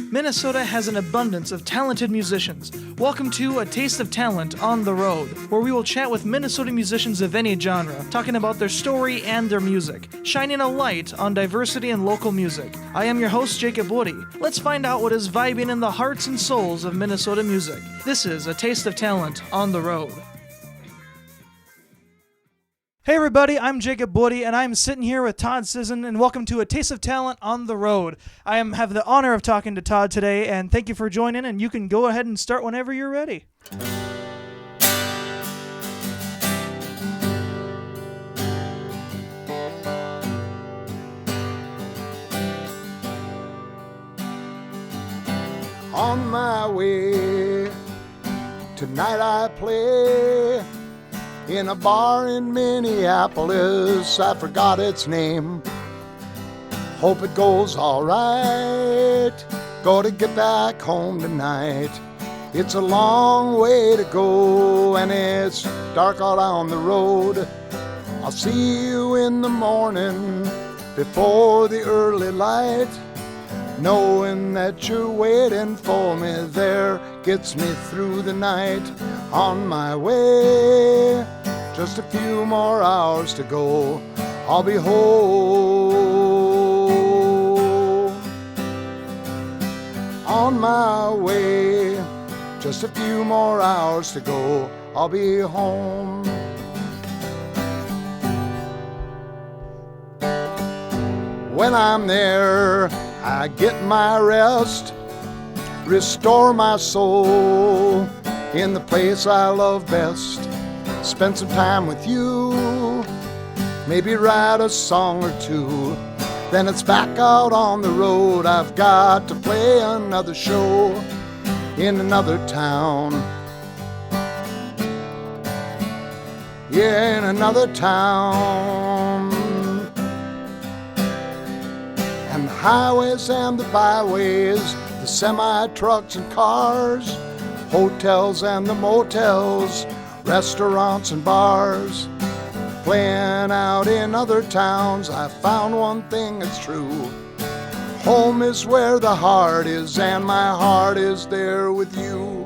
Minnesota has an abundance of talented musicians. Welcome to A Taste of Talent on the Road, where we will chat with Minnesota musicians of any genre, talking about their story and their music, shining a light on diversity in local music. I am your host, Jacob Woody. Let's find out what is vibing in the hearts and souls of Minnesota music. This is A Taste of Talent on the Road. Hey everybody, I'm Jacob Woody, and I'm sitting here with Todd Sisson, and welcome to A Taste of Talent on the Road. I have the honor of talking to Todd today, and thank you for joining, and you can go ahead and start whenever you're ready. On my way, tonight I play in a bar in Minneapolis. I forgot its name. Hope it goes all right. Gotta get back home tonight. It's a long way to go and it's dark out on the road. I'll see you in the morning before the early light. Knowing that you're waiting for me there gets me through the night. On my way, just a few more hours to go, I'll be home. On my way, just a few more hours to go, I'll be home. When I'm there, I get my rest, restore my soul in the place I love best. Spend some time with you, maybe write a song or two. Then it's back out on the road. I've got to play another show in another town. Yeah, in another town. And the highways and the byways, the semi-trucks and cars, hotels and the motels, restaurants and bars, playing out in other towns. I found one thing that's true. Home is where the heart is, and my heart is there with you.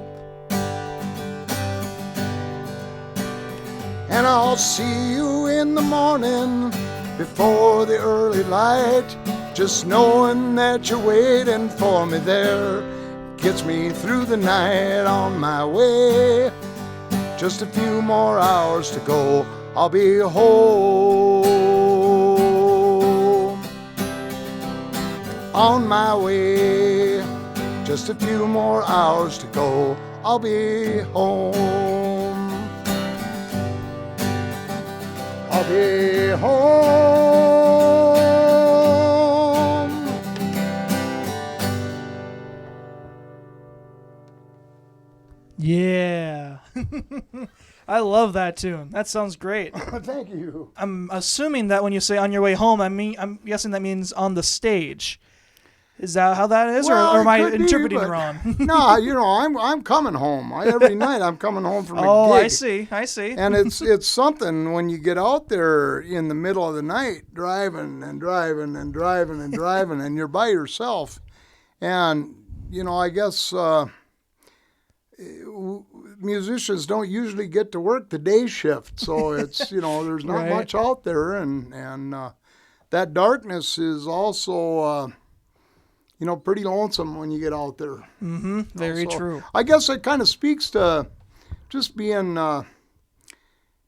And I'll see you in the morning before the early light. Just knowing that you're waiting for me there gets me through the night. On my way, just a few more hours to go, I'll be home. On my way, just a few more hours to go, I'll be home. I'll be home. Yeah. I love that tune. That sounds great. Thank you. I'm assuming that when you say on your way home, I'm guessing that means on the stage. Is that how that is, Well, or am I it could interpreting be, but wrong? No, I'm coming home. Every night I'm coming home from a Oh, gig. I see. And it's something when you get out there in the middle of the night, driving and driving and driving and driving, and you're by yourself. And, I guess musicians don't usually get to work the day shift. So it's, there's not Right. much out there. And that darkness is also, pretty lonesome when you get out there. Mm-hmm. Very So true. I guess it kind of speaks to just being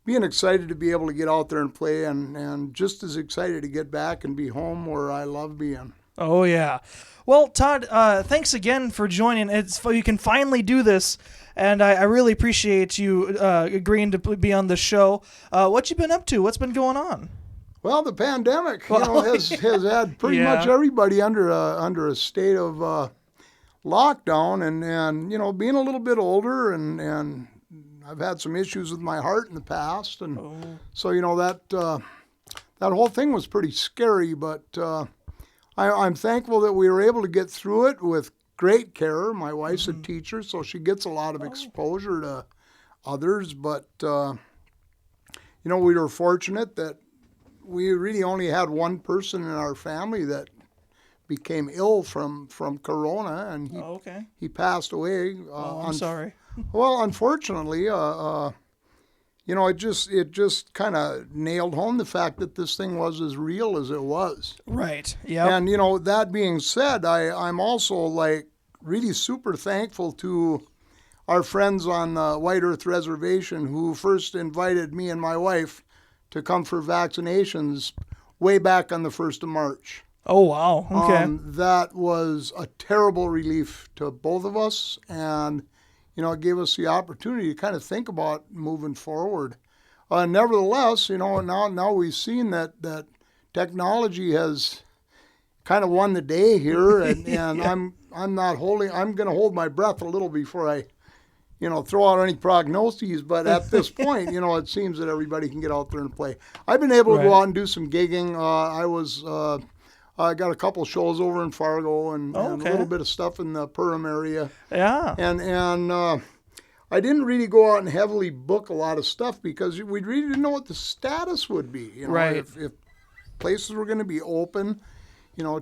excited to be able to get out there and play, and just as excited to get back and be home where I love being. Oh, yeah. Well, Todd, thanks again for joining. You can finally do this, and I really appreciate you agreeing to be on the show. What you been up to? What's been going on? Well, the pandemic, has had pretty much everybody under a state of lockdown, and being a little bit older, and I've had some issues with my heart in the past, and so that whole thing was pretty scary. But I'm thankful that we were able to get through it with great care. My wife's a teacher, so she gets a lot of exposure to others. But we were fortunate that we really only had one person in our family that became ill from Corona, and he passed away. I'm sorry. Well, unfortunately, it just kind of nailed home the fact that this thing was as real as it was. Right. Yeah. And that being said, I'm also like really super thankful to our friends on the White Earth Reservation who first invited me and my wife to come for vaccinations way back on the 1st of March. Oh, wow. Okay. That was a terrible relief to both of us, and it gave us the opportunity to kind of think about moving forward. Nevertheless, now we've seen that technology has kind of won the day here, and Yeah. I'm going to hold my breath a little before I throw out any prognoses, but at this point, it seems that everybody can get out there and play. I've been able to go out and do some gigging. I got a couple shows over in Fargo and a little bit of stuff in the Perham area. Yeah. And I didn't really go out and heavily book a lot of stuff because we really didn't know what the status would be. Right. If places were going to be open.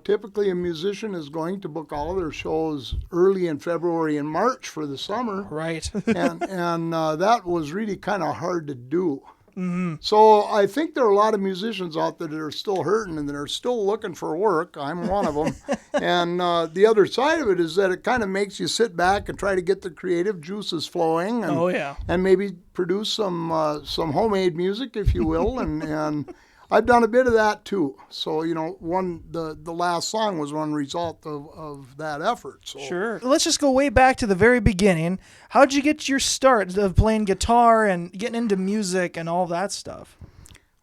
Typically a musician is going to book all of their shows early in February and March for the summer. Right. and that was really kind of hard to do. Mm-hmm. So I think there are a lot of musicians out there that are still hurting and that are still looking for work. I'm one of them. And the other side of it is that it kind of makes you sit back and try to get the creative juices flowing. And, and maybe produce some homemade music, if you will. and I've done a bit of that too. So, the last song was one result of that effort. So. Sure. Let's just go way back to the very beginning. How'd you get your start of playing guitar and getting into music and all that stuff?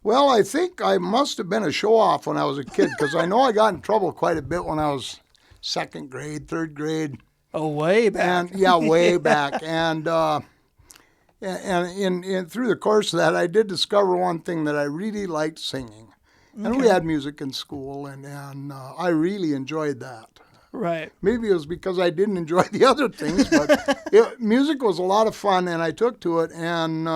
Well, I think I must have been a show-off when I was a kid because I know I got in trouble quite a bit when I was second grade, third grade. Oh, way back. Way back. And through the course of that, I did discover one thing that I really liked singing. And we had music in school, and I really enjoyed that. Right. Maybe it was because I didn't enjoy the other things, but music was a lot of fun, and I took to it, and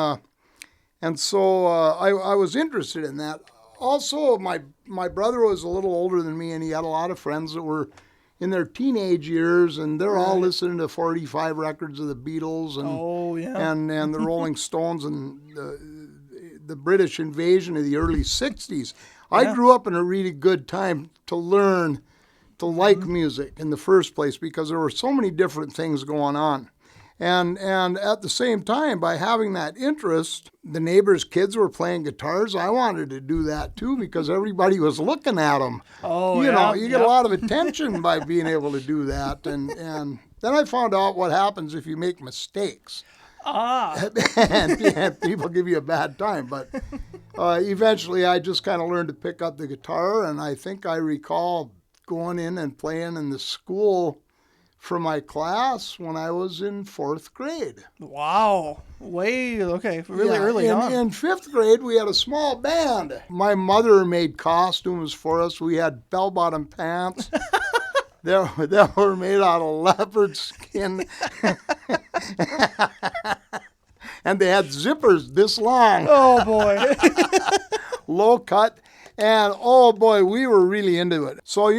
so I was interested in that. Also, my brother was a little older than me, and he had a lot of friends that were in their teenage years, and they're all listening to 45 records of the Beatles and and the Rolling Stones and the British invasion of the early 60s. I grew up in a really good time to learn to like music in the first place because there were so many different things going on. And at the same time, by having that interest, the neighbors' kids were playing guitars. I wanted to do that too because everybody was looking at them. Oh, You get a lot of attention by being able to do that. And then I found out what happens if you make mistakes. and people give you a bad time. But eventually I just kind of learned to pick up the guitar, and I think I recall going in and playing in the school for my class when I was in 4th grade. Wow. Really early on. In 5th grade, we had a small band. My mother made costumes for us. We had bell-bottom pants. that were made out of leopard skin. And they had zippers this long. Oh, boy. Low cut. And, oh, boy, we were really into it. So,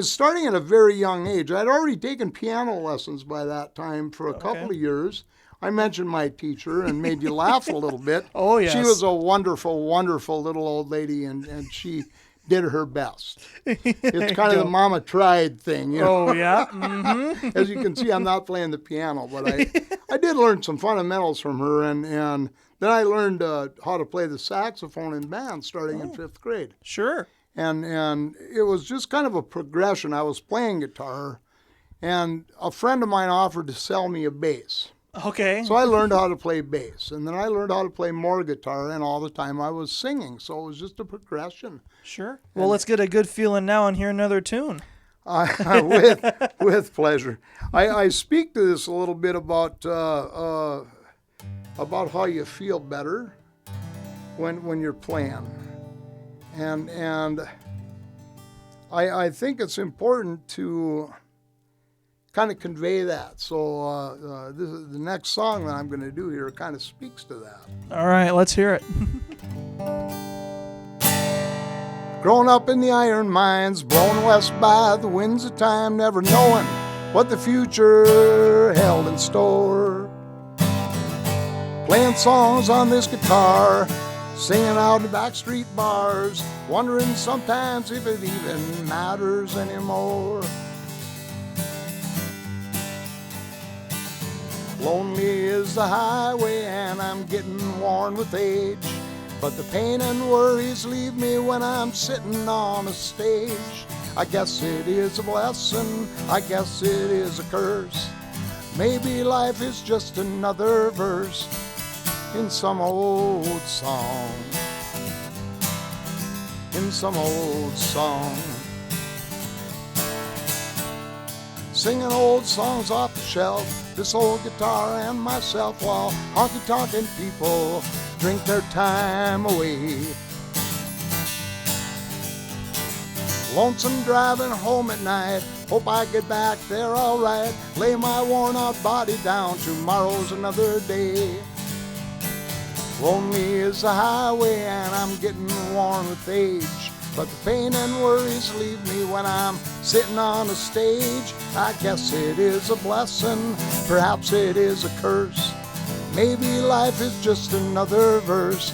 starting at a very young age, I'd already taken piano lessons by that time for a couple of years. I mentioned my teacher and made you laugh a little bit. Oh, yes. She was a wonderful, wonderful little old lady, and she did her best. It's kind of the mama tried thing. Oh, yeah? Mm-hmm. As you can see, I'm not playing the piano, but I did learn some fundamentals from her, and then I learned how to play the saxophone in band starting in 5th grade. Sure. And it was just kind of a progression. I was playing guitar, and a friend of mine offered to sell me a bass. Okay. So I learned how to play bass, and then I learned how to play more guitar, and all the time I was singing. So it was just a progression. Sure. Well, let's get a good feeling now and hear another tune. With pleasure. I speak to this a little bit about how you feel better when you're playing, and I think it's important to kind of convey that. So this is the next song that I'm going to do here kind of speaks to that. All right, let's hear it. Grown up in the iron mines, blown west by the winds of time, never knowing what the future held in store. Playing songs on this guitar, singing out in backstreet bars, wondering sometimes if it even matters anymore. Lonely is the highway and I'm getting worn with age, but the pain and worries leave me when I'm sitting on a stage. I guess it is a blessing, I guess it is a curse. Maybe life is just another verse in some old song. In some old song. Singing old songs off the shelf, this old guitar and myself, while honky-tonkin' people drink their time away. Lonesome driving home at night, hope I get back there alright. Lay my worn-out body down, tomorrow's another day. Lonely is the highway and I'm getting worn with age, but the pain and worries leave me when I'm sitting on a stage. I guess it is a blessing, perhaps it is a curse. Maybe life is just another verse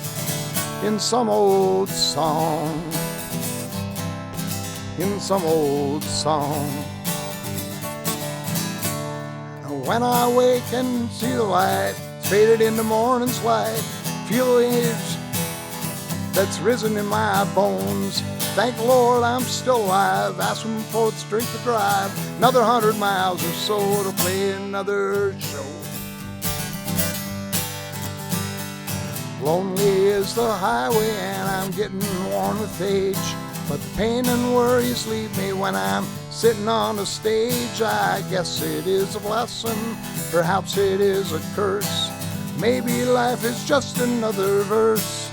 in some old song. In some old song. When I wake and see the light faded in the morning's light, feel the age that's risen in my bones. Thank the Lord I'm still alive, asking for the strength to drive another 100 miles or so to play another show. Lonely is the highway and I'm getting worn with age, but the pain and worries leave me when I'm sitting on the stage. I guess it is a blessing, perhaps it is a curse. Maybe life is just another verse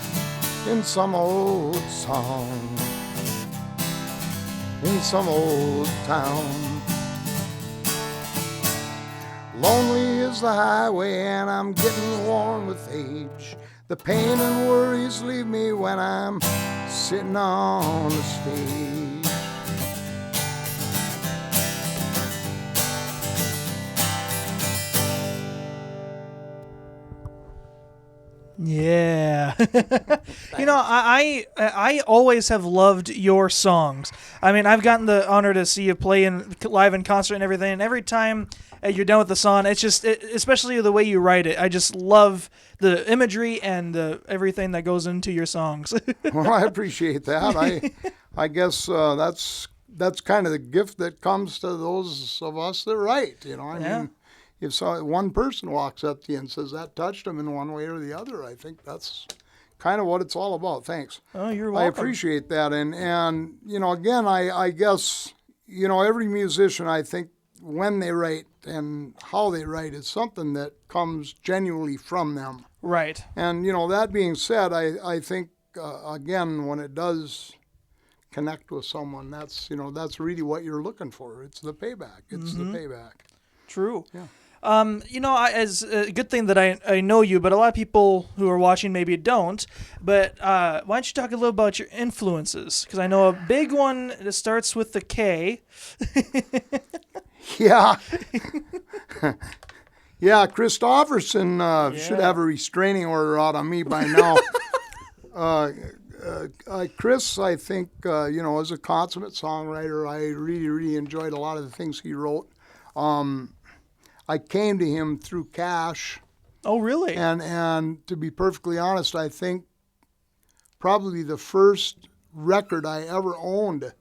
in some old song. In some old town. Lonely is the highway and I'm getting worn with age. The pain and worries leave me when I'm sitting on the stage. Yeah. You know, I always have loved your songs. I mean, I've gotten the honor to see you play live in concert and everything, and every time you're done with the song, it's just, especially the way you write it, I just love the imagery and everything that goes into your songs. Well, I appreciate that. I guess that's kind of the gift that comes to those of us that write, you know. I mean, if one person walks up to you and says that touched them in one way or the other, I think that's kind of what it's all about. Thanks. Oh, you're welcome. I appreciate that. And you know, again, I guess, you know, every musician, I think, when they write and how they write is something that comes genuinely from them. Right. And, you know, that being said, I think, again, when it does connect with someone, that's, you know, that's really what you're looking for. It's the payback. It's the payback. True. Yeah. You know, as a good thing that I know you, but a lot of people who are watching maybe don't. But why don't you talk a little about your influences? Because I know a big one that starts with the K. Yeah. Yeah, Christofferson should have a restraining order out on me by now. Chris, I think, you know, as a consummate songwriter, I really, really enjoyed a lot of the things he wrote. I came to him through Cash. Oh, really? And to be perfectly honest, I think probably the first record I ever owned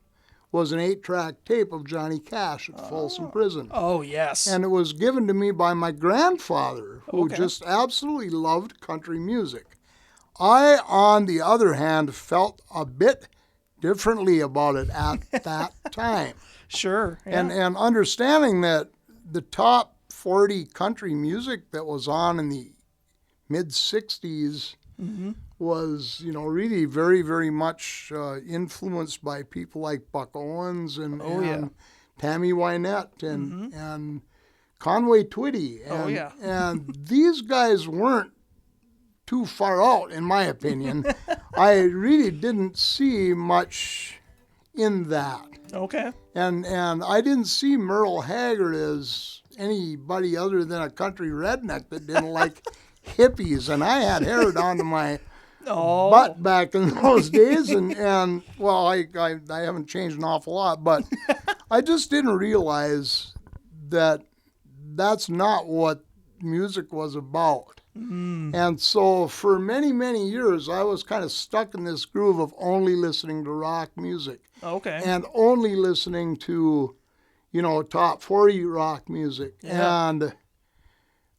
was an 8-track tape of Johnny Cash at Folsom Prison. Oh, yes. And it was given to me by my grandfather, who just absolutely loved country music. I, on the other hand, felt a bit differently about it at that time. Sure. Yeah. And understanding that the top 40 country music that was on in the mid-'60s was, you know, really very, very much influenced by people like Buck Owens and Tammy Wynette and Conway Twitty. And these guys weren't too far out, in my opinion. I really didn't see much in that. Okay. And I didn't see Merle Haggard as anybody other than a country redneck that didn't like hippies. And I had hair down to my butt back in those days. And well, I haven't changed an awful lot, but I just didn't realize that that's not what music was about. And so for many, many years, I was kind of stuck in this groove of only listening to rock music. Okay. And only listening to, top 40 rock music. Yeah. And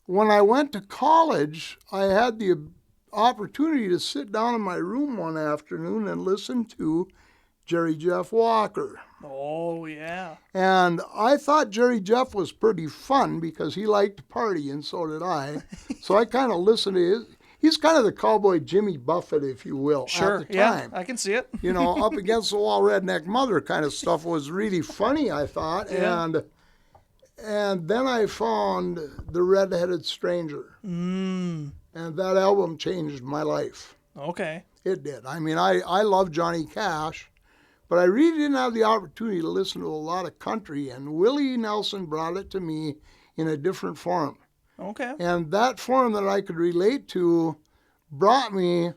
when I went to college, I had the opportunity to sit down in my room one afternoon and listen to Jerry Jeff Walker. Oh, yeah. And I thought Jerry Jeff was pretty fun because he liked to party, and so did I. So I kind of listened to he's kind of the cowboy Jimmy Buffett, if you will, Sure. at the time. Yeah, I can see it. Up against the wall redneck mother kind of stuff was really funny, I thought. Yeah. And then I found The Red-Headed Stranger. And that album changed my life. Okay. It did. I mean, I love Johnny Cash, but I really didn't have the opportunity to listen to a lot of country, and Willie Nelson brought it to me in a different form. Okay. And that form that I could relate to brought me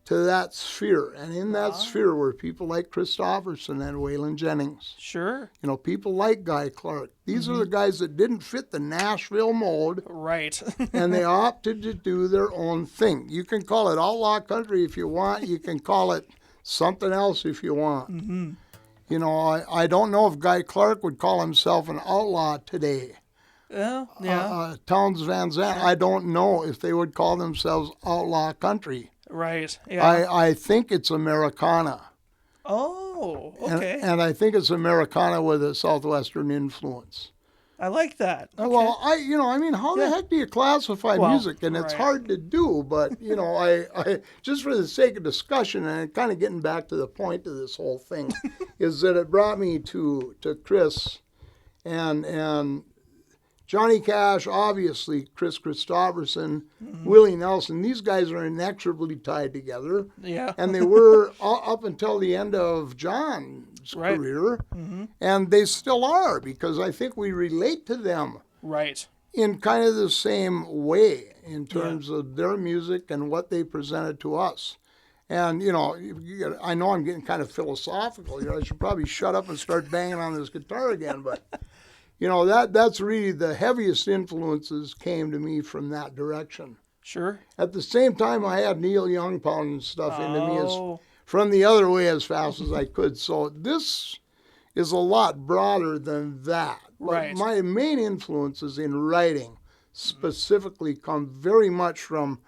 to that sphere. And in that sphere were people like Christopherson and Waylon Jennings. Sure. People like Guy Clark. These are the guys that didn't fit the Nashville mold. Right. And they opted to do their own thing. You can call it outlaw country if you want. You can call it something else if you want. I don't know if Guy Clark would call himself an outlaw today. Yeah. Townes Van Zandt, I don't know if they would call themselves outlaw country. Right. Yeah. I think it's Americana. Oh, okay. And I think it's Americana with a Southwestern influence. I like that. Okay. Well, how the heck do you classify music? And it's right. hard to do, but, I just for the sake of discussion and kind of getting back to the point of this whole thing, is that it brought me to Chris and Johnny Cash, obviously, Chris Christopherson, Willie Nelson. These guys are inexorably tied together. Yeah. And they were up until the end of John's career. And they still are, because I think we relate to them in kind of the same way in terms of their music and what they presented to us. And, I know I'm getting kind of philosophical here. I should probably shut up and start banging on this guitar again, but... that's really the heaviest influences came to me from that direction. Sure. At the same time, I had Neil Young pounding stuff into me from the other way as fast as I could. So this is a lot broader than that. Right. But my main influences in writing specifically come very much from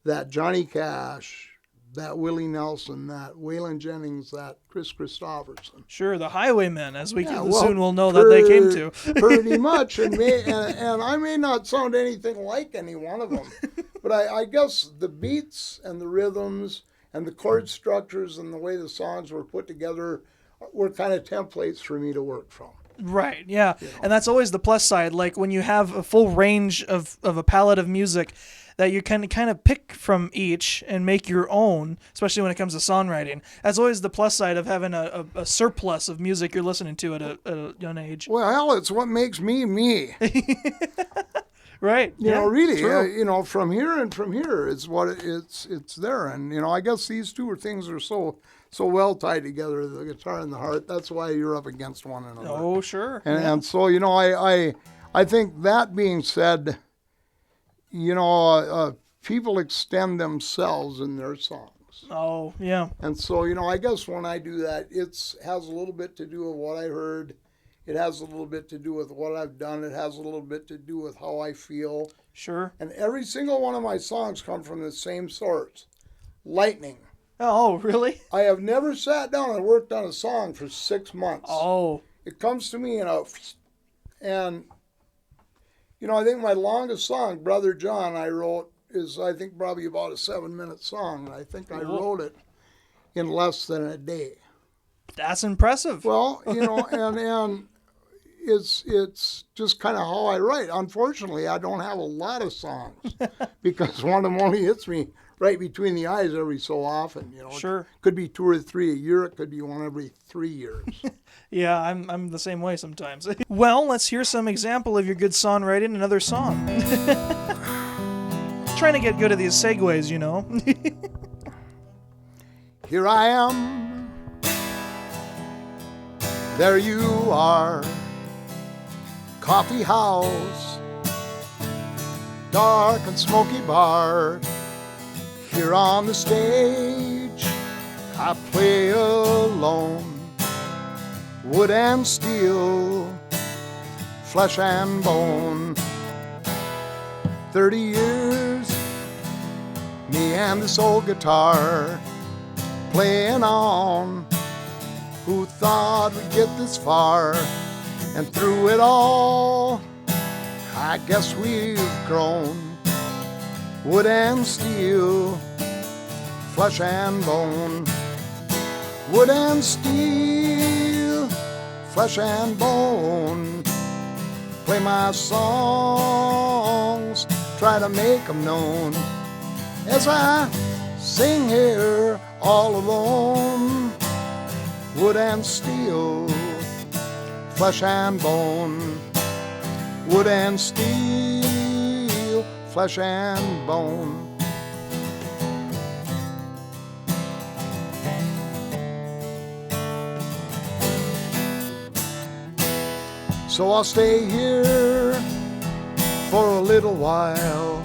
that Johnny Cash, that Willie Nelson, that Waylon Jennings, that Chris Christopherson. Sure, the Highwaymen, as we soon will know that they came to. Pretty much, and I may not sound anything like any one of them, but I guess the beats and the rhythms and the chord structures and the way the songs were put together were kind of templates for me to work from. Right, yeah. And that's always the plus side. Like when you have a full range of a palette of music that you can kind of pick from each and make your own, especially when it comes to songwriting. That's always the plus side of having a surplus of music you're listening to at a young age. Well, hell, it's what makes me me. Right. Really, from here and from here, it's there. And, I guess these two things are so well tied together, the guitar and the heart. That's why you're up against one another. Oh, sure. And so, I think that being said, people extend themselves in their songs. Oh, yeah. And so, I guess when I do that, it has a little bit to do with what I heard. It has a little bit to do with what I've done. It has a little bit to do with how I feel. Sure. And every single one of my songs come from the same source, lightning. Oh, really? I have never sat down and worked on a song for 6 months. Oh. It comes to me, and I think my longest song, Brother John, I wrote is, I think, probably about a 7-minute song. I think I wrote it in less than a day. That's impressive. Well, and it's just kind of how I write. Unfortunately, I don't have a lot of songs because one of them only hits me right between the eyes every so often. Sure. It could be 2 or 3 a year. It could be one every 3 years. Yeah, I'm the same way sometimes. Well, let's hear some example of your good songwriting. Another song. Trying to get good at these segues, Here I am. There you are. Coffee house. Dark and smoky bar. Here on the stage, I play alone. Wood and steel, flesh and bone. 30 years, me and this old guitar playing on. Who thought we'd get this far? And through it all, I guess we've grown. Wood and steel, flesh and bone. Wood and steel, flesh and bone. Play my songs, try to make them known. As I sing here all alone. Wood and steel, flesh and bone. Wood and steel, flesh and bone. So I'll stay here for a little while,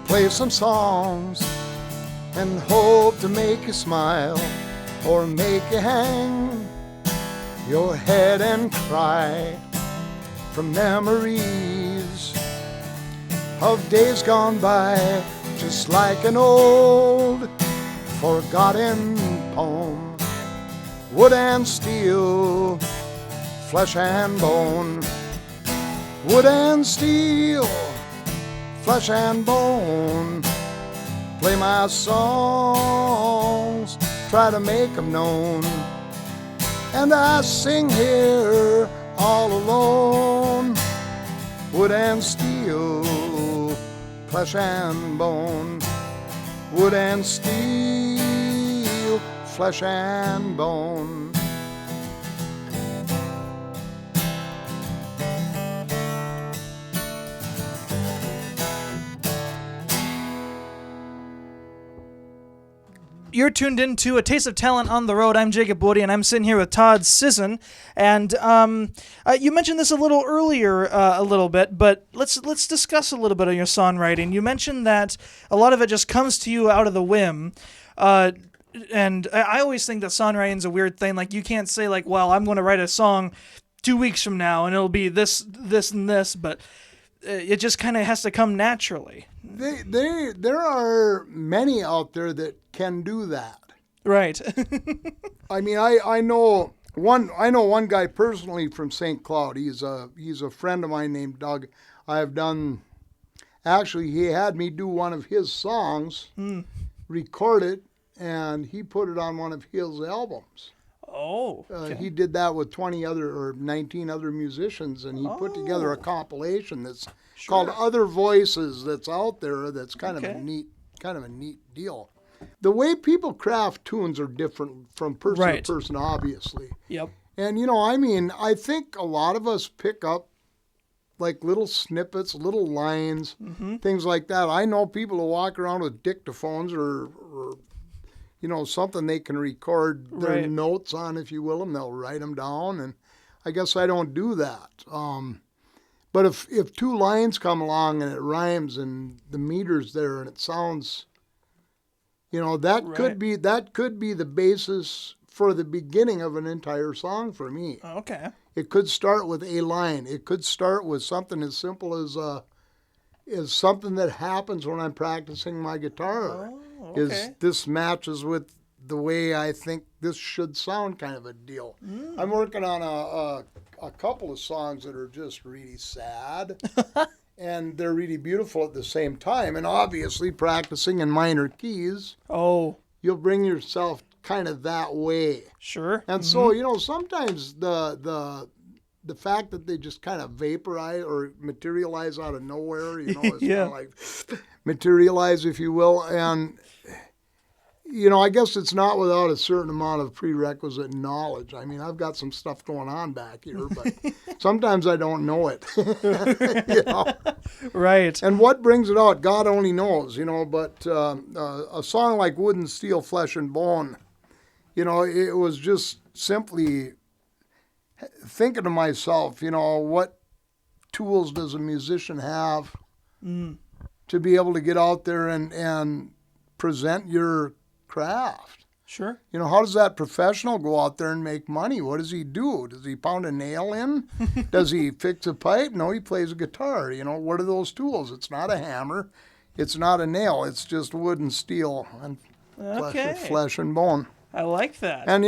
play some songs, and hope to make you smile, or make you hang your head and cry from memories of days gone by, just like an old forgotten poem. Wood and steel, flesh and bone. Wood and steel, flesh and bone. Play my songs, try to make them known. And I sing here all alone. Wood and steel, flesh and bone. Wood and steel, flesh and bone. You're tuned into A Taste of Talent on the Road. I'm Jacob Woody, and I'm sitting here with Todd Sisson. And you mentioned this a little earlier, a little bit, but let's discuss a little bit of your songwriting. You mentioned that a lot of it just comes to you out of the whim. And I always think that songwriting is a weird thing. Like, you can't say, like, well, I'm going to write a song 2 weeks from now, and it'll be this, and this, but it just kind of has to come naturally. There are many out there that can do that. Right. I mean, I know one guy personally from St. Cloud. He's a friend of mine named Doug. Actually, he had me do one of his songs, record it, and he put it on one of his albums. Oh. Okay. He did that with 19 other musicians, and he put together a compilation that's called Other Voices that's out there. That's kind of a neat deal. The way people craft tunes are different from person to person, obviously. Yep. And I think a lot of us pick up like little snippets, little lines, things like that. I know people who walk around with dictaphones or something they can record their notes on, if you will, and they'll write them down. And I guess I don't do that. But if two lines come along and it rhymes and the meter's there and it sounds, that could be the basis for the beginning of an entire song for me. Okay. It could start with a line. It could start with something as simple as something that happens when I'm practicing my guitar. Oh, okay. This matches with the way I think this should sound, kind of a deal. I'm working on a couple of songs that are just really sad, and they're really beautiful at the same time. And obviously, practicing in minor keys, you'll bring yourself kind of that way. Sure. And so, sometimes the the fact that they just kind of vaporize or materialize out of nowhere, it's kind of like materialize, if you will. And, I guess it's not without a certain amount of prerequisite knowledge. I mean, I've got some stuff going on back here, but sometimes I don't know it. Right. And what brings it out, God only knows, but a song like Wood and Steel, Flesh and Bone, it was just simply thinking to myself, what tools does a musician have to be able to get out there and present your craft? Sure. How does that professional go out there and make money? What does he do? Does he pound a nail in? Does he fix a pipe? No, he plays a guitar. What are those tools? It's not a hammer. It's not a nail. It's just wood and steel and flesh and bone. I like that. And,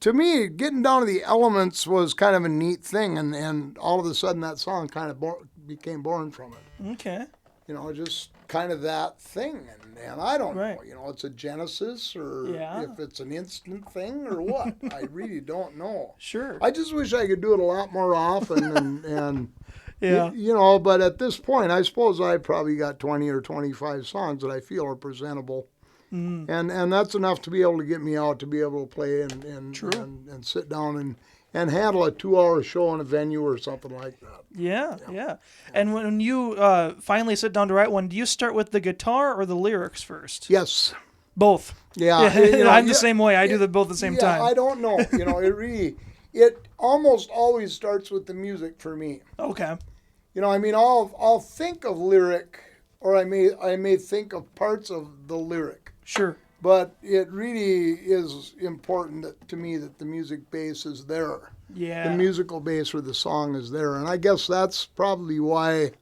to me, getting down to the elements was kind of a neat thing. And all of a sudden that song kind of became born from it. Okay. Just kind of that thing. And I don't Right. know, it's a genesis or if it's an instant thing or what. I really don't know. Sure. I just wish I could do it a lot more often and Yeah. but at this point, I suppose I probably got 20 or 25 songs that I feel are presentable. And that's enough to be able to get me out to be able to play and sit down and handle a 2-hour show in a venue or something like that. Yeah. And when you finally sit down to write one, do you start with the guitar or the lyrics first? Yes. Both. Yeah. I'm the same way. I do them both at the same time. I don't know. It almost always starts with the music for me. Okay. I'll think of lyric, or I may think of parts of the lyric. Sure. But it really is important to me that the music base is there. Yeah. The musical base for the song is there. And I guess that's probably why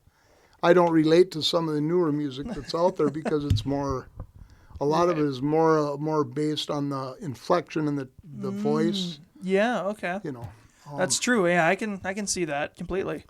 I don't relate to some of the newer music that's out there, because it's a lot of it is more based on the inflection and the voice. Yeah, okay. That's true. Yeah, I can see that completely.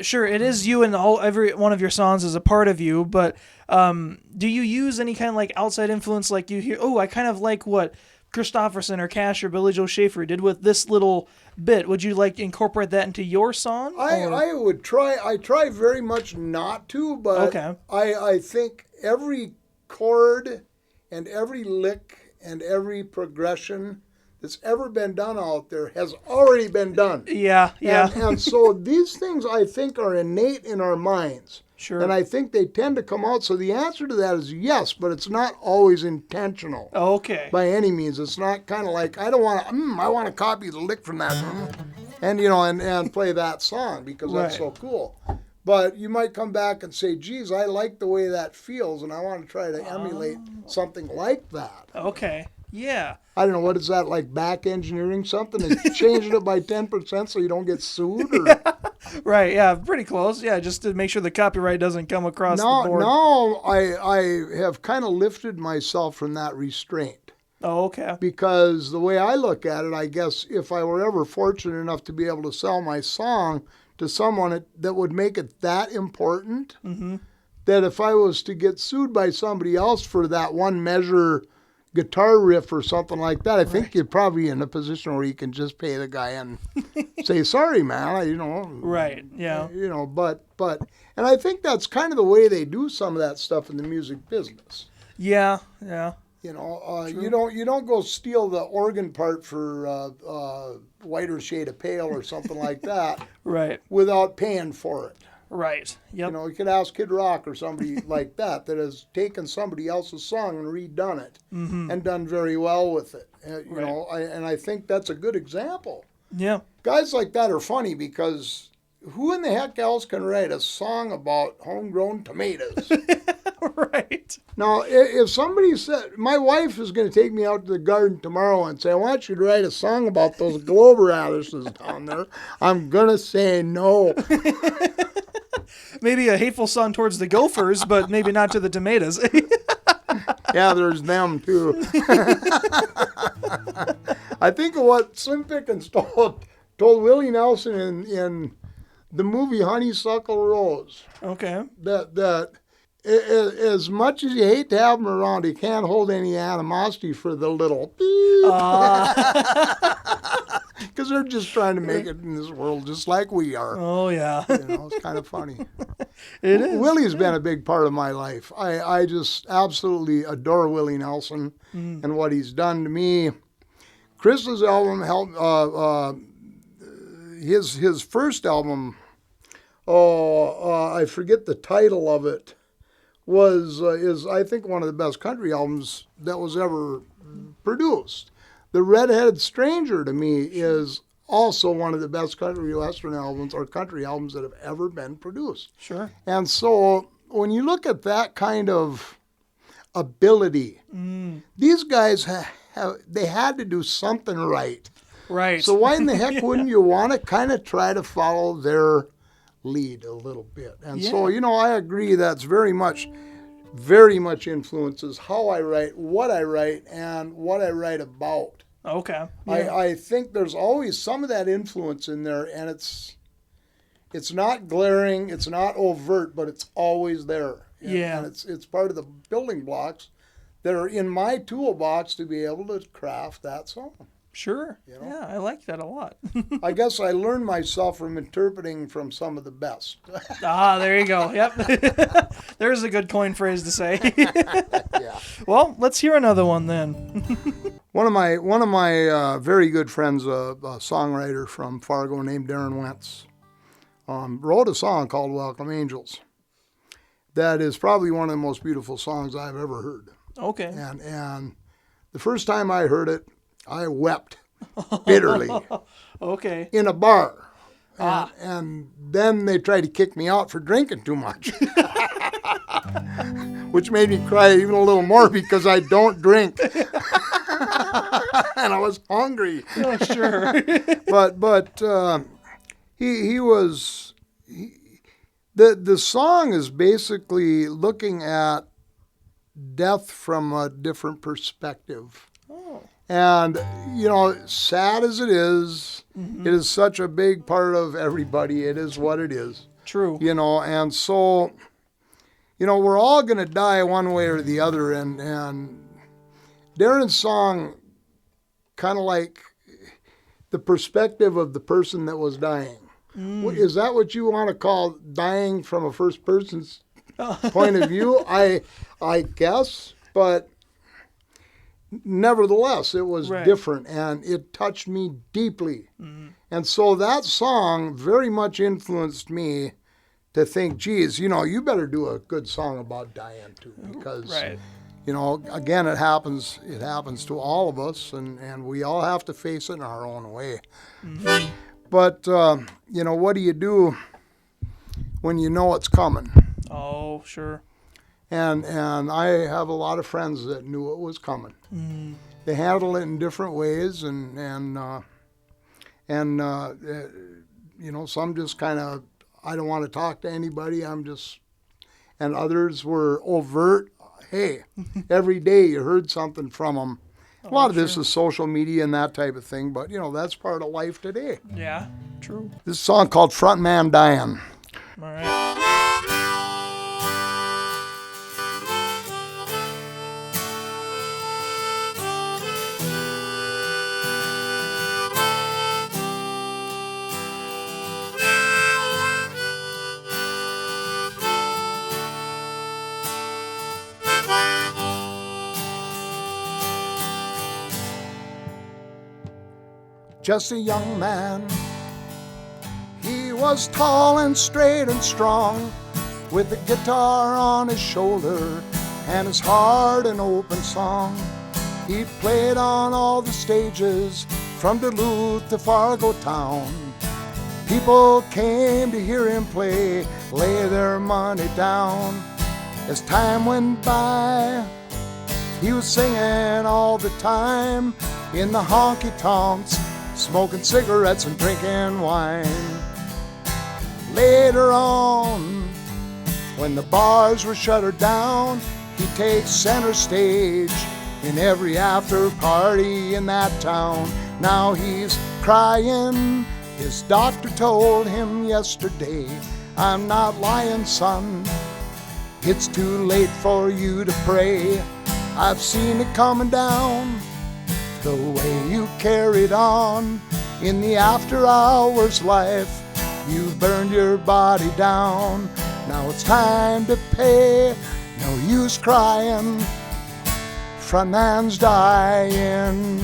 Sure, it is you, and every one of your songs is a part of you, but do you use any kind of like outside influence, like you hear, I kind of like what Christopherson or Cash or Billy Joe Schaefer did with this little bit. Would you like incorporate that into your song? I would try. I try very much not to, but okay. I think every chord and every lick and every progression that's ever been done out there has already been done. Yeah. And so these things, I think, are innate in our minds. Sure. And I think they tend to come out. So the answer to that is yes, but it's not always intentional. Okay. By any means. It's not kind of like, I want to copy the lick from that. And, and play that song because that's so cool. But you might come back and say, geez, I like the way that feels, and I want to try to emulate something like that. Okay. Yeah. I don't know, what is that, like back engineering something and changing it by 10% so you don't get sued? Or? Right, yeah, pretty close. Yeah, just to make sure the copyright doesn't come across the board. No, I have kind of lifted myself from that restraint. Oh, okay. Because the way I look at it, I guess if I were ever fortunate enough to be able to sell my song to someone that would make it that important, that if I was to get sued by somebody else for that one measure guitar riff or something like that, I think you're probably in a position where you can just pay the guy and say, sorry, man, Right, yeah. But, and I think that's kind of the way they do some of that stuff in the music business. Yeah. You don't go steal the organ part for Whiter Shade of Pale or something like that. Right. Without paying for it. Right. Yep. You could ask Kid Rock or somebody like that has taken somebody else's song and redone it and done very well with it. And I think that's a good example. Yeah. Guys like that are funny because who in the heck else can write a song about homegrown tomatoes? Right. Now, if somebody said, my wife is going to take me out to the garden tomorrow and say, I want you to write a song about those Globe radishes down there, I'm going to say no. Maybe a hateful song towards the Gophers, but maybe not to the tomatoes. Yeah, there's them too. I think of what Slim Pickens told Willie Nelson in the movie Honeysuckle Rose. Okay. That as much as you hate to have him around, he can't hold any animosity for the little beep. Because they're just trying to make it in this world just like we are. Oh, yeah. It's kind of funny. It is. Willie's been a big part of my life. I just absolutely adore Willie Nelson and what he's done to me. Chris's album helped, his first album, I forget the title of it, is I think one of the best country albums that was ever produced. The Red-Headed Stranger to me is also one of the best country western albums or country albums that have ever been produced. Sure. And so when you look at that kind of ability, these guys they had to do something right. Right. So why in the heck wouldn't you want to kind of try to follow their lead a little bit? And so, I agree that's very much influences how I write, and what I write about. Okay. Yeah. I think there's always some of that influence in there, and it's not glaring, it's not overt, but it's always there. And it's part of the building blocks that are in my toolbox to be able to craft that song. Sure. Yeah, I like that a lot. I guess I learned myself from interpreting from some of the best. There you go. Yep. There's a good coin phrase to say. Yeah. Well, let's hear another one then. One of my very good friends, a songwriter from Fargo named Darren Wentz, wrote a song called Welcome Angels. That is probably one of the most beautiful songs I've ever heard. Okay. And the first time I heard it, I wept bitterly. Okay. In a bar. And then they tried to kick me out for drinking too much. Which made me cry even a little more because I don't drink. And I was hungry. Oh, sure. But the song is basically looking at death from a different perspective. Oh. And, sad as it is, it is such a big part of everybody. It is what it is. True. And so, we're all going to die one way or the other. And Darren's song, kind of like the perspective of the person that was dying. Is that what you want to call dying from a first person's point of view? I guess, but nevertheless, it was different, and it touched me deeply. And so that song very much influenced me to think, geez, you better do a good song about dying too, because, again, it happens to all of us, and we all have to face it in our own way. But, what do you do when you know it's coming? Oh, sure. And I have a lot of friends that knew it was coming. They handled it in different ways, and some just kind of, I don't want to talk to anybody. And others were overt. Hey, every day you heard something from them. A lot of this is social media and that type of thing, but that's part of life today. Yeah, true. This song called Frontman Dying. All right. Just a young man, he was tall and straight and strong, with a guitar on his shoulder and his heart an open song. He played on all the stages from Duluth to Fargo town. People came to hear him play, lay their money down. As time went by, he was singing all the time in the honky-tonks, smoking cigarettes and drinking wine. Later on, when the bars were shuttered down, he'd take center stage in every after party in that town. Now he's crying. His doctor told him yesterday, I'm not lying, son. It's too late for you to pray. I've seen it coming down, the way you carried on. In the after hours life, you burned your body down. Now it's time to pay, no use crying, frontman's dying.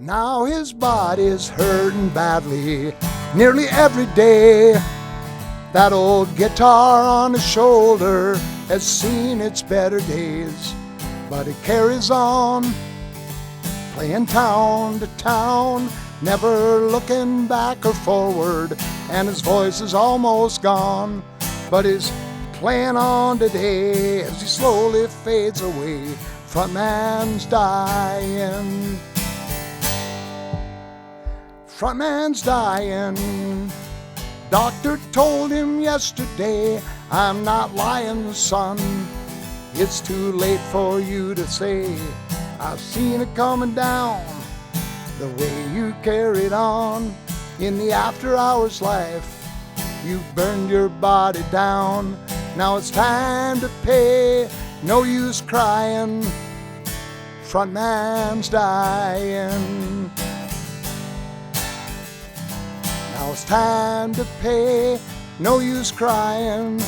Now his body's hurting badly nearly every day. That old guitar on his shoulder has seen its better days, but he carries on, playing town to town, never looking back or forward, and his voice is almost gone, but he's playing on today as he slowly fades away. Frontman's dying. Frontman's dying. Doctor told him yesterday, I'm not lying, son. It's too late for you to say, I've seen it coming down. The way you carried on in the after hours life, you burned your body down. Now it's time to pay, no use crying. Frontman's dying. Now it's time to pay, no use crying,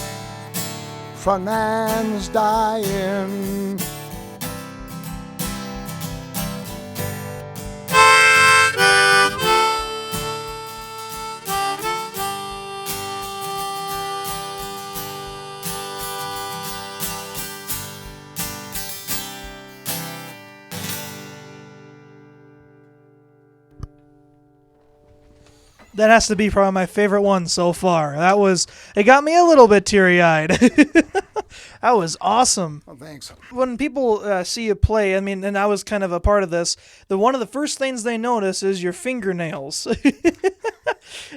frontman's dying. That has to be probably my favorite one so far. It got me a little bit teary-eyed. That was awesome. Oh, thanks. When people see you play, I mean, and I was kind of a part of this, one of the first things they notice is your fingernails.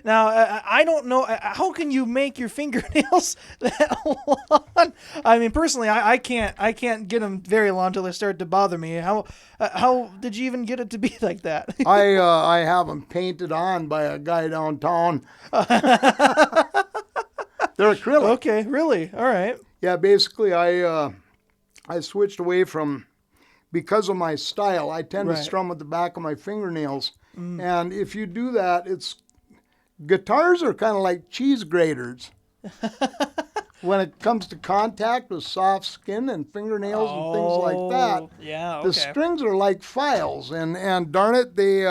Now, I don't know, how can you make your fingernails that long? I mean, personally, I can't get them very long until they start to bother me. How did you even get it to be like that? I have them painted on by a guy downtown. They're acrylic. Okay, really? All right. Yeah, basically, I switched away from, because of my style, I tend to strum with the back of my fingernails. And if you do that, guitars are kind of like cheese graters. When it comes to contact with soft skin and fingernails and things like that, yeah, okay. the strings are like files, and darn it, they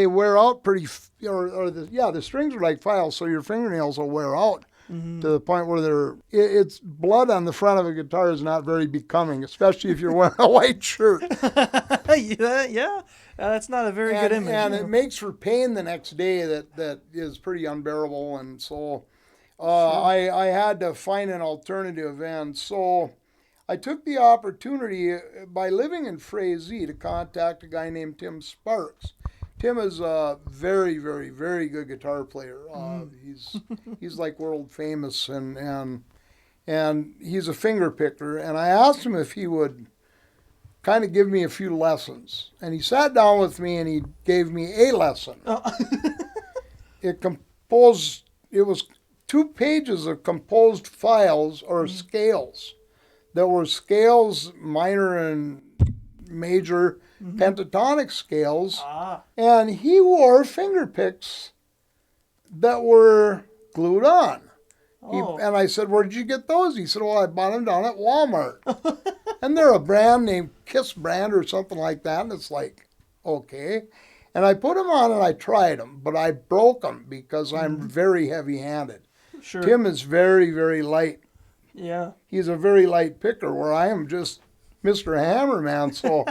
wear out pretty, the strings are like files, so your fingernails will wear out to the point where it's blood on the front of a guitar is not very becoming, especially if you're wearing a white shirt. Yeah. That's not a very good image. And it makes for pain the next day that is pretty unbearable. And so I had to find an alternative. And so I took the opportunity by living in Frazee to contact a guy named Tim Sparks. Tim is a very, very, very good guitar player. He's like world famous and he's a finger picker. And I asked him if he would kind of give me a few lessons. And he sat down with me and he gave me a lesson. Oh. It was 2 pages of composed files or scales. There were scales, minor and major, pentatonic scales. And he wore finger picks that were glued on. And I said, where did you get those? He said, well, I bought them down at Walmart. And they're a brand named Kiss brand or something like that. And it's like, okay. And I put them on and I tried them, but I broke them because I'm very heavy-handed. Sure. Tim is very, very light. Yeah. He's a very light picker where I am just Mr. Hammerman. So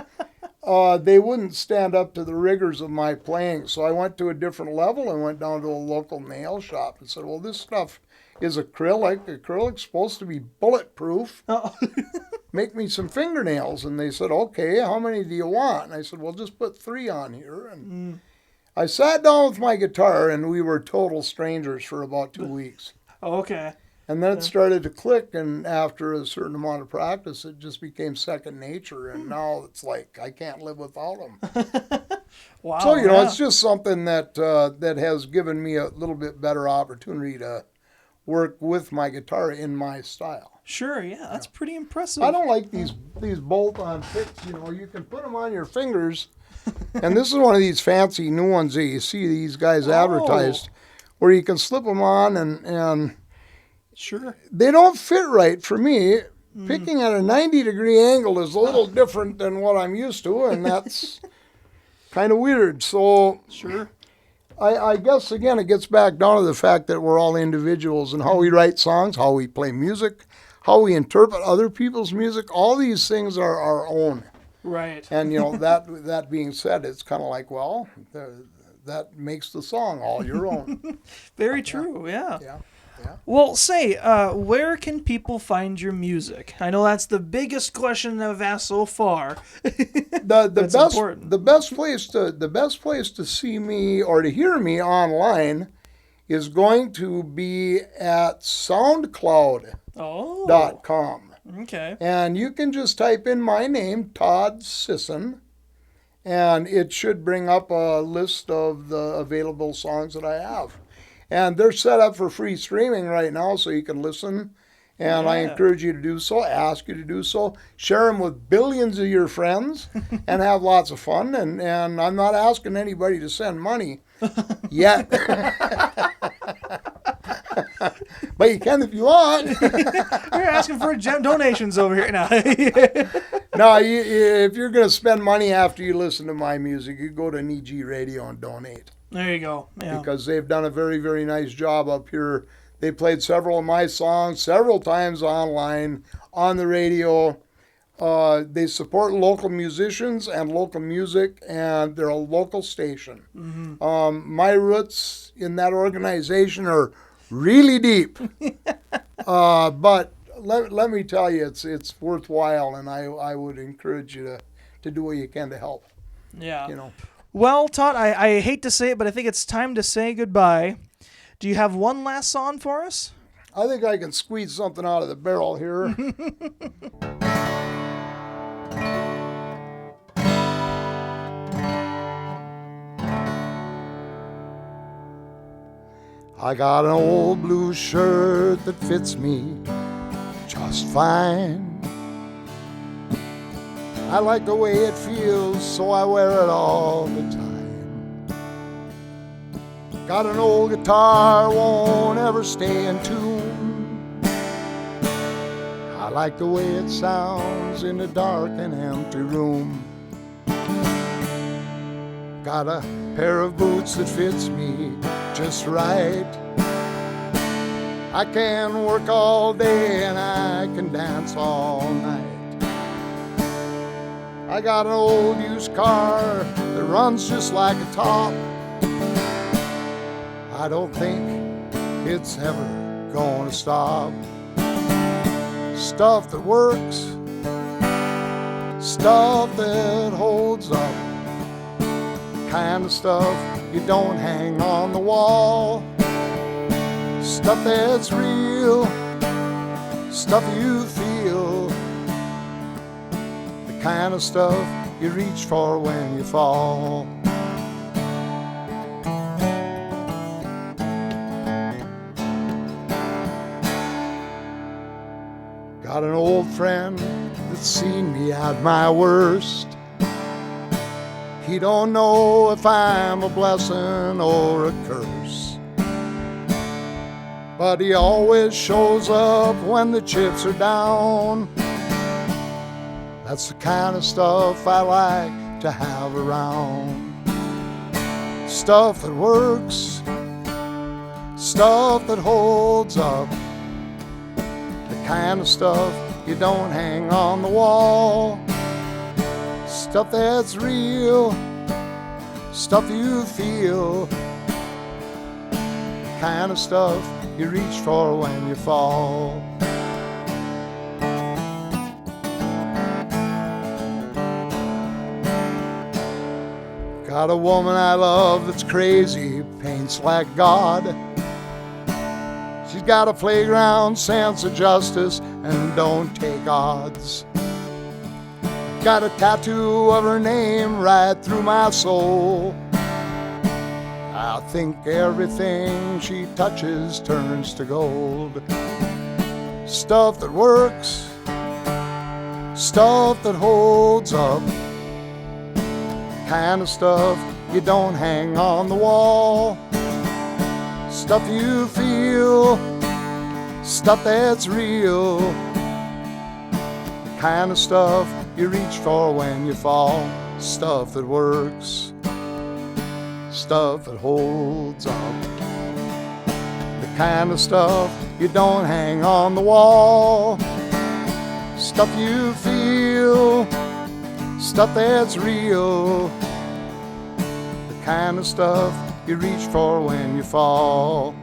they wouldn't stand up to the rigors of my playing. So I went to a different level and went down to a local nail shop and said, well, this stuff is acrylic. Acrylic's supposed to be bulletproof. Oh. Make me some fingernails. And they said, okay, how many do you want? And I said, well, just put 3 on here. And I sat down with my guitar, and we were total strangers for about 2 weeks. Okay. And then it started to click, and after a certain amount of practice, it just became second nature, and now it's like I can't live without them. Wow. So, you know, it's just something that that has given me a little bit better opportunity to work with my guitar in my style. Sure, yeah, that's pretty impressive. I don't like these bolt-on picks, you know. You can put them on your fingers, and this is one of these fancy new ones that you see these guys advertised, where you can slip them on, and sure, they don't fit right for me. Picking at a 90-degree angle is a little different than what I'm used to, and that's kind of weird. So sure. I guess, again, it gets back down to the fact that we're all individuals, and how we write songs, how we play music, how we interpret other people's music. All these things are our own. Right. And, you know, that being said, it's kind of like, well, that makes the song all your own. Very true, yeah. Yeah. Well, say, where can people find your music? I know that's the biggest question I've asked so far. The best place to see me or to hear me online is going to be at SoundCloud.com. Okay. And you can just type in my name, Todd Sisson, and it should bring up a list of the available songs that I have. And they're set up for free streaming right now, so you can listen. And I encourage you to do so, ask you to do so. Share them with billions of your friends and have lots of fun. And I'm not asking anybody to send money yet. But you can if you want. We're asking for donations over here now. No, if you're going to spend money after you listen to my music, you go to NEG Radio and donate. There you go. Yeah. Because they've done a very, very nice job up here. They played several of my songs several times online, on the radio. They support local musicians and local music, and they're a local station. Mm-hmm. My roots in that organization are really deep. But let me tell you, it's worthwhile, and I would encourage you to do what you can to help. Yeah. You know. Well, Todd, I hate to say it, but I think it's time to say goodbye. Do you have one last song for us? I think I can squeeze something out of the barrel here. I got an old blue shirt that fits me just fine. I like the way it feels, so I wear it all the time. Got an old guitar, won't ever stay in tune. I like the way it sounds in a dark and empty room. Got a pair of boots that fits me just right. I can work all day and I can dance all night. I got an old used car that runs just like a top. I don't think it's ever gonna stop. Stuff that works, stuff that holds up, the kind of stuff you don't hang on the wall. Stuff that's real, stuff you feel, the kind of stuff you reach for when you fall. Got an old friend that's seen me at my worst. He don't know if I'm a blessing or a curse, but he always shows up when the chips are down. That's the kind of stuff I like to have around. Stuff that works, stuff that holds up, the kind of stuff you don't hang on the wall. Stuff that's real, stuff you feel, the kind of stuff you reach for when you fall. Got a woman I love that's crazy, paints like God. She's got a playground sense of justice and don't take odds. Got a tattoo of her name right through my soul. I think everything she touches turns to gold. Stuff that works, stuff that holds up, kind of stuff you don't hang on the wall. Stuff you feel, stuff that's real, the kind of stuff you reach for when you fall. Stuff that works, stuff that holds up, the kind of stuff you don't hang on the wall. Stuff you feel, stuff that's real, the kind of stuff you reach for when you fall.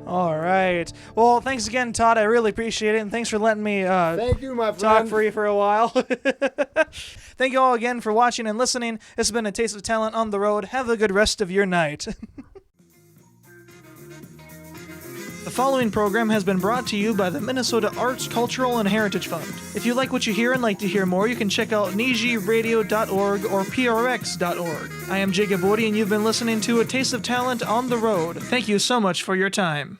All right. Well, thanks again, Todd. I really appreciate it, and thanks for letting me Thank you, my friend. talk for you for a while. Thank you all again for watching and listening. This has been A Taste of Talent on the Road. Have a good rest of your night. The following program has been brought to you by the Minnesota Arts, Cultural, and Heritage Fund. If you like what you hear and like to hear more, you can check out nijiradio.org or prx.org. I am Jacob Woody, and you've been listening to A Taste of Talent on the Road. Thank you so much for your time.